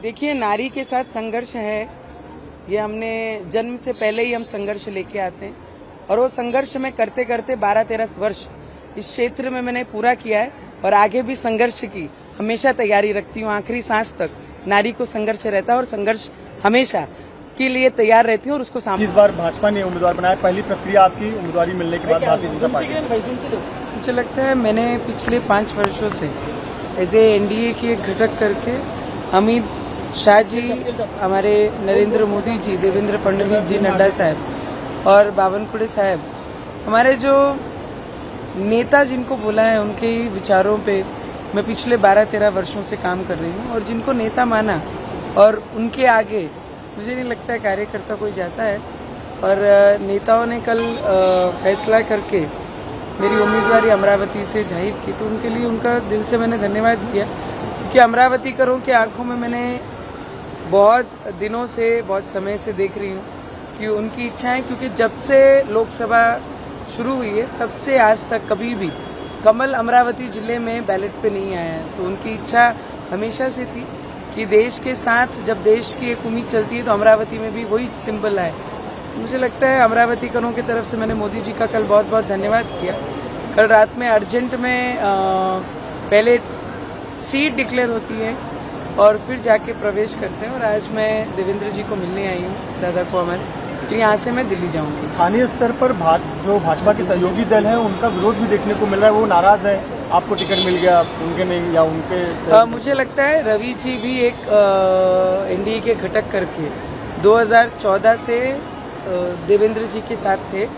देखिए, नारी के साथ संघर्ष है, ये हमने जन्म से पहले ही हम संघर्ष लेके आते हैं और वो संघर्ष में करते करते 12-13 वर्ष इस क्षेत्र में मैंने पूरा किया है और आगे भी संघर्ष की हमेशा तैयारी रखती हूँ। आखिरी सांस तक नारी को संघर्ष रहता है और संघर्ष हमेशा के लिए तैयार रहती हूँ और उसको सामने। इस बार भाजपा ने उम्मीदवार बनाया, पहली प्रक्रिया आपकी उम्मीदवारी मिलने के बाद भारतीय जनता पार्टी से? मुझे लगता है मैंने पिछले 5 वर्षों से एज ए एनडीए की एक घटक करके अमित शाह जी, हमारे नरेंद्र मोदी जी, देवेंद्र फडणवीस जी, नड्डा साहब और बावनकुळे साहब, हमारे जो नेता जिनको बोला है उनके ही विचारों पे मैं पिछले 12-13 वर्षों से काम कर रही हूँ और जिनको नेता माना और उनके आगे मुझे नहीं लगता है कार्यकर्ता कोई जाता है। और नेताओं ने कल फैसला करके मेरी उम्मीदवारी अमरावती से जाहिर की, तो उनके लिए उनका दिल से मैंने धन्यवाद दिया, क्योंकि अमरावती करों की आंखों में मैंने बहुत दिनों से, बहुत समय से देख रही हूँ कि उनकी इच्छाएं, क्योंकि जब से लोकसभा शुरू हुई है तब से आज तक कभी भी कमल अमरावती जिले में बैलेट पे नहीं आया है। तो उनकी इच्छा हमेशा से थी कि देश के साथ जब देश की एक उम्मीद चलती है तो अमरावती में भी वही सिंबल आए। मुझे लगता है अमरावती करों की तरफ से मैंने मोदी जी का कल बहुत बहुत धन्यवाद किया। कल रात में अर्जेंट में पहले सीट डिक्लेयर होती है और फिर जाके प्रवेश करते हैं और आज मैं देवेंद्र जी को मिलने आई हूँ, दादा को हमारे, तो यहाँ से मैं दिल्ली जाऊँगी। स्थानीय स्तर पर जो भाजपा के सहयोगी दल है उनका विरोध भी देखने को मिल रहा है, वो नाराज है, आपको टिकट मिल गया उनके नहीं या उनके मुझे लगता है रवि जी भी एक एनडीए के घटक करके 2014 से देवेंद्र जी के साथ थे।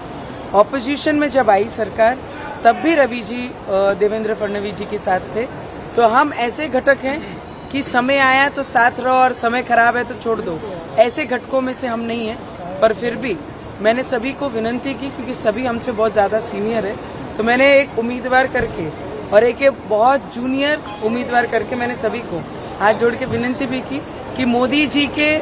ऑपोजिशन में जब आई सरकार तब भी रवि जी देवेंद्र फडणवीस जी के साथ थे। तो हम ऐसे घटक हैं कि समय आया तो साथ रहो और समय खराब है तो छोड़ दो, ऐसे घटकों में से हम नहीं हैं। पर फिर भी मैंने सभी को विनती की, क्योंकि सभी हमसे बहुत ज्यादा सीनियर है, तो मैंने एक उम्मीदवार करके और एक बहुत जूनियर उम्मीदवार करके मैंने सभी को हाथ जोड़ के विनती भी की कि मोदी जी के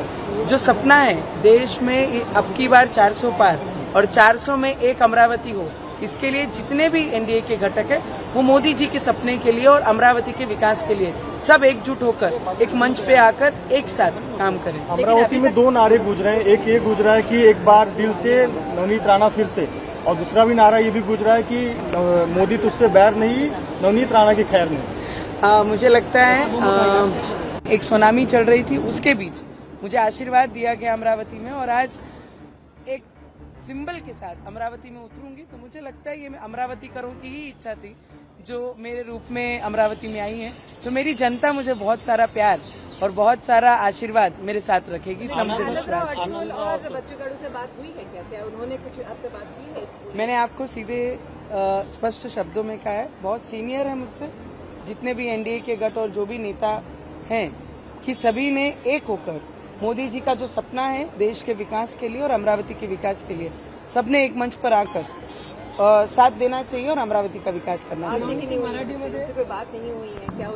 जो सपना है देश में अब की बार 400 पार और 400 में एक अमरावती हो, इसके लिए जितने भी एनडीए के घटक है वो मोदी जी के सपने के लिए और अमरावती के विकास के लिए सब एकजुट होकर एक मंच पे आकर एक साथ काम करें। अमरावती में 2 नारे गूंज रहे हैं, एक ये गूंज रहा है कि एक बार दिल से नवनीत राणा फिर से, और दूसरा भी नारा ये भी गूंज रहा है कि मोदी तुझसे बैर नहीं, नवनीत राणा की खैर नहीं। मुझे लगता है एक सुनामी चल रही थी, उसके बीच मुझे आशीर्वाद दिया गया अमरावती में और आज एक सिंबल के साथ अमरावती में उतरूंगी। तो मुझे लगता है ये मैं अमरावती करों की ही इच्छा थी जो मेरे रूप में अमरावती में आई है। तो मेरी जनता मुझे बहुत सारा प्यार और बहुत सारा आशीर्वाद मेरे साथ रखेगी। और बच्चू कडू से बात हुई है क्या? उन्होंने कुछ आपसे बात की है? मैंने आपको सीधे स्पष्ट शब्दों में कहा है, बहुत सीनियर है मुझसे, जितने भी एनडीए के गठ और जो भी नेता हैं, कि सभी ने एक होकर मोदी जी का जो सपना है देश के विकास के लिए और अमरावती के विकास के लिए, सबने एक मंच पर आकर साथ देना चाहिए और अमरावती का विकास करना चाहिए। मराठी में कोई बात नहीं हुई है क्या?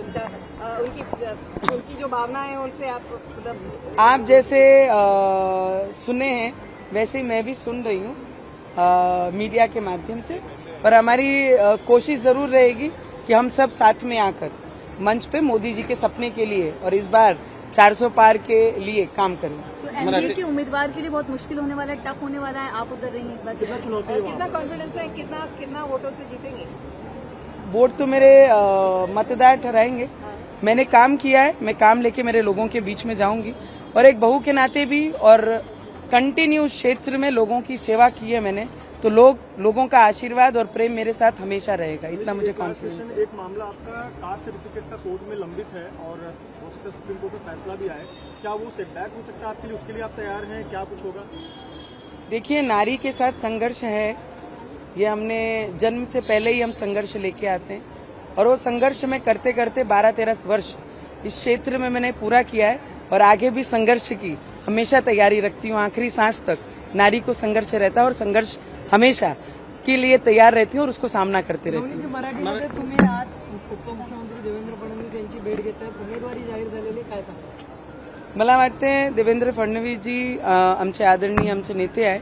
उनकी जो भावना है उनसे आप जैसे सुने हैं वैसे ही मैं भी सुन रही हूँ मीडिया के माध्यम से, पर हमारी कोशिश जरूर रहेगी कि हम सब साथ में आकर मंच पे मोदी जी के सपने के लिए और इस बार 400 पार के लिए काम करें। तो एनडीए के उम्मीदवार के लिए बहुत मुश्किल होने वाला है, टफ होने वाला है, आप उधर रही एक बार, कितना कॉन्फिडेंस है, कितना वोटों से जीतेंगे? वोट तो मेरे मतदार ठहराएंगे। मैंने काम किया है, मैं काम लेके मेरे लोगों के बीच में जाऊंगी और एक बहू के नाते भी और कंटिन्यू क्षेत्र में लोगों की सेवा की है मैंने, तो लोगों का आशीर्वाद और प्रेम मेरे साथ हमेशा रहेगा, इतना मुझे कॉन्फिडेंस है। एक मामला आपका कास्ट सर्टिफिकेट का कोर्ट में लंबित है और हो सकता है सुप्रीम कोर्ट में फैसला भी आए, क्या वो सेटबैक हो सकता है आपके लिए? उसके लिए आप तैयार हैं? क्या कुछ होगा? देखिए, नारी के साथ संघर्ष है, ये हमने जन्म से पहले ही हम संघर्ष लेके आते हैं और वो संघर्ष में करते करते 12-13 वर्ष इस क्षेत्र में मैंने पूरा किया है और आगे भी संघर्ष की हमेशा तैयारी रखती हूँ। आखिरी सांस तक नारी को संघर्ष रहता है और संघर्ष हमेशा के लिए तैयार रहती हूँ और उसको सामना करते रहती हूँ। मराठीमध्ये तुम्ही आज उपमुख्यमंत्री देवेंद्र फडणवीस यांची भेट घेताय, उमेदवारी जाहीर झालेली, काय सांगा? मला वाटते देवेंद्र फडणवीस जी आमचे आदरणीय आमचे नेते आहे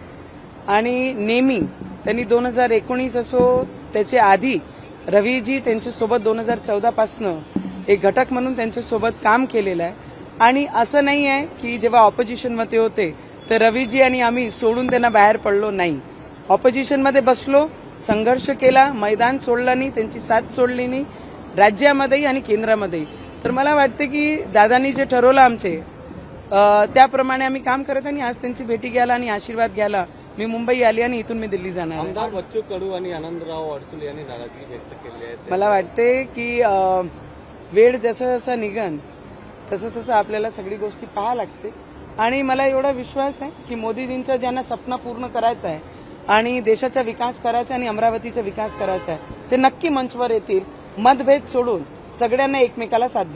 आणि नेहमी त्यांनी 2019 असो त्याचे आधी रवीजी त्यांच्यासोबत 2014 पासून एक घटक म्हणून त्यांच्यासोबत काम केलेलं आहे आणि असं नाही आहे की जेव्हा ऑपोजिशनमध्ये होते तर रवीजी आणि आम्ही सोडून त्यांना बाहेर पडलो नाही. ऑपोजिशनमध्ये बसलो, संघर्ष केला, मैदान सोडलं नाही, त्यांची साथ सोडली नाही, राज्यामध्येही आणि केंद्रामध्येही. तर मला वाटते की दादांनी जे ठरवलं आमचे त्याप्रमाणे आम्ही काम करत आणि आज त्यांची भेटी घ्यायला आणि आशीर्वाद घ्यायला मी मुंबई आली आणि इथून मी दिल्ली जाणार आहे. आमदार बच्चू कडू आणि आनंदराव अडसुले यांनी नाराजगी व्यक्त केली आहे. मला वाटते की वेळ जसं जसं निघन तसं तसं आपल्याला सगळी गोष्टी पाहायला लागते. आणि मला एवढा विश्वास आहे की मोदीजींचं ज्यांना स्वप्न पूर्ण करायचं आहे आणि देशाचा विकास करायचा आणि अमरावतीचा विकास करायचा आहे ते नक्की मंचवर येतील, मतभेद सोडून सगळ्यांना एकमेकाला साथ देतील.